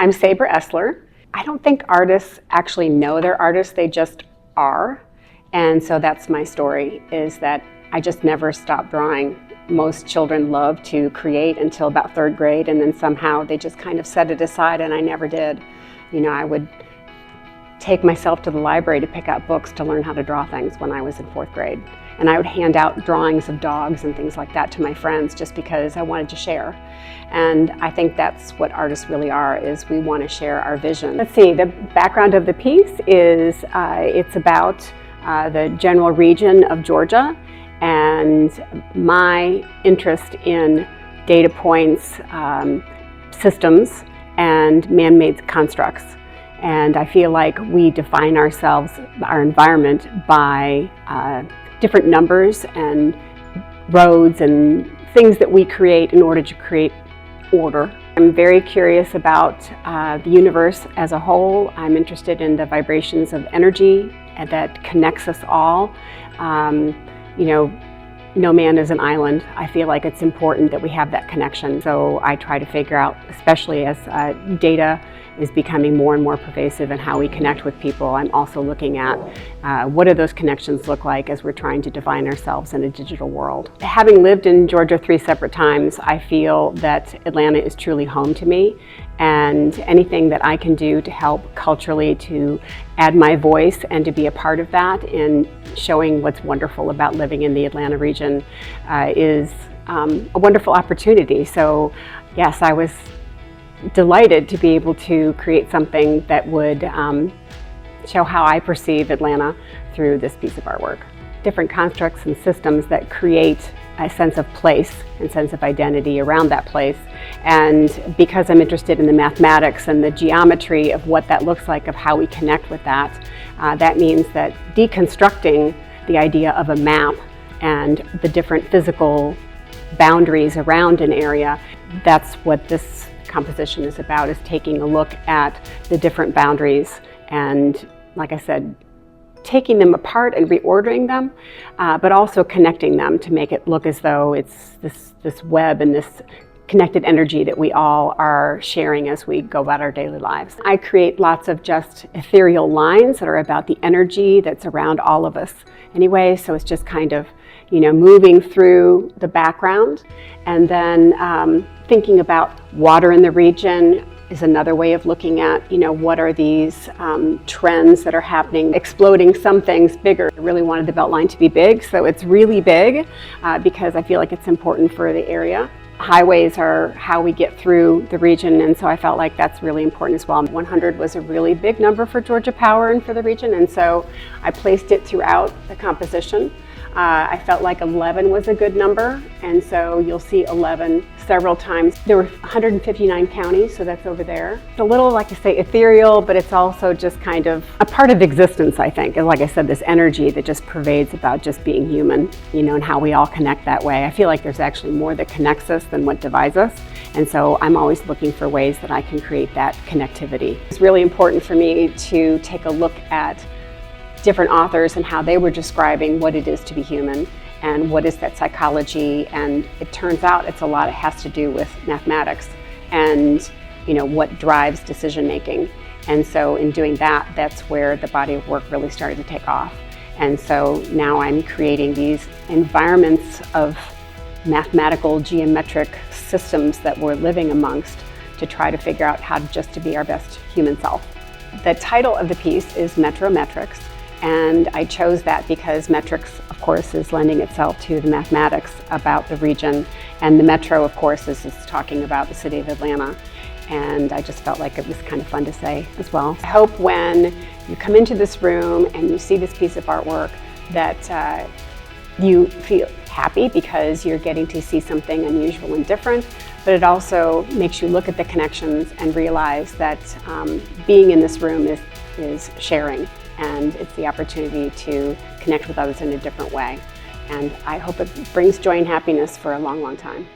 I'm Sabre Esler. I don't think artists actually know they're artists, they just are. And so that's my story, is that I just never stopped drawing. Most children love to create until about third grade, and then somehow they just kind of set it aside, and I never did. You know, I would take myself to the library to pick out books to learn how to draw things when I was in fourth grade. And I would hand out drawings of dogs and things like that to my friends just because I wanted to share. And I think that's what artists really are, is we want to share our vision. Let's see, the background of the piece is it's about the general region of Georgia and my interest in data points, systems, and man-made constructs. And I feel like we define ourselves, our environment, by different numbers and roads and things that we create in order to create order. I'm very curious about the universe as a whole. I'm interested in the vibrations of energy that connects us all. You know, no man is an island. I feel like it's important that we have that connection. So I try to figure out, especially as data is becoming more and more pervasive in how we connect with people, I'm also looking at what do those connections look like as we're trying to define ourselves in a digital world. Having lived in Georgia 3 separate times, I feel that Atlanta is truly home to me, and anything that I can do to help culturally to add my voice and to be a part of that in showing what's wonderful about living in the Atlanta region is a wonderful opportunity. So yes, I was delighted to be able to create something that would show how I perceive Atlanta through this piece of artwork. Different constructs and systems that create a sense of place and sense of identity around that place. And because I'm interested in the mathematics and the geometry of what that looks like, of how we connect with that, that means that deconstructing the idea of a map and the different physical boundaries around an area, that's what this composition is about, is taking a look at the different boundaries and, like I said, taking them apart and reordering them, but also connecting them to make it look as though it's this web and this connected energy that we all are sharing as we go about our daily lives. I create lots of just ethereal lines that are about the energy that's around all of us anyway, so it's just kind of, you know, moving through the background, and then thinking about water in the region is another way of looking at, you know, what are these trends that are happening, exploding some things bigger. I really wanted the Beltline to be big, so it's really big because I feel like it's important for the area. Highways are how we get through the region, and so I felt like that's really important as well. 100 was a really big number for Georgia Power and for the region, and so I placed it throughout the composition. I felt like 11 was a good number, and so you'll see 11 several times. There were 159 counties, so that's over there. It's a little, like I say, ethereal, but it's also just kind of a part of existence, I think. And like I said, this energy that just pervades about just being human, you know, and how we all connect that way. I feel like there's actually more that connects us than what divides us. And so I'm always looking for ways that I can create that connectivity. It's really important for me to take a look at different authors and how they were describing what it is to be human and what is that psychology, and it turns out it has to do with mathematics and, you know, what drives decision making. And so in doing that, that's where the body of work really started to take off. And so now I'm creating these environments of mathematical geometric systems that we're living amongst to try to figure out how to be our best human self. The title of the piece is Metrics. And I chose that because metrics, of course, is lending itself to the mathematics about the region. And the metro, of course, is talking about the city of Atlanta. And I just felt like it was kind of fun to say as well. I hope when you come into this room and you see this piece of artwork that you feel happy because you're getting to see something unusual and different, but it also makes you look at the connections and realize that being in this room is sharing. And it's the opportunity to connect with others in a different way. And I hope it brings joy and happiness for a long, long time.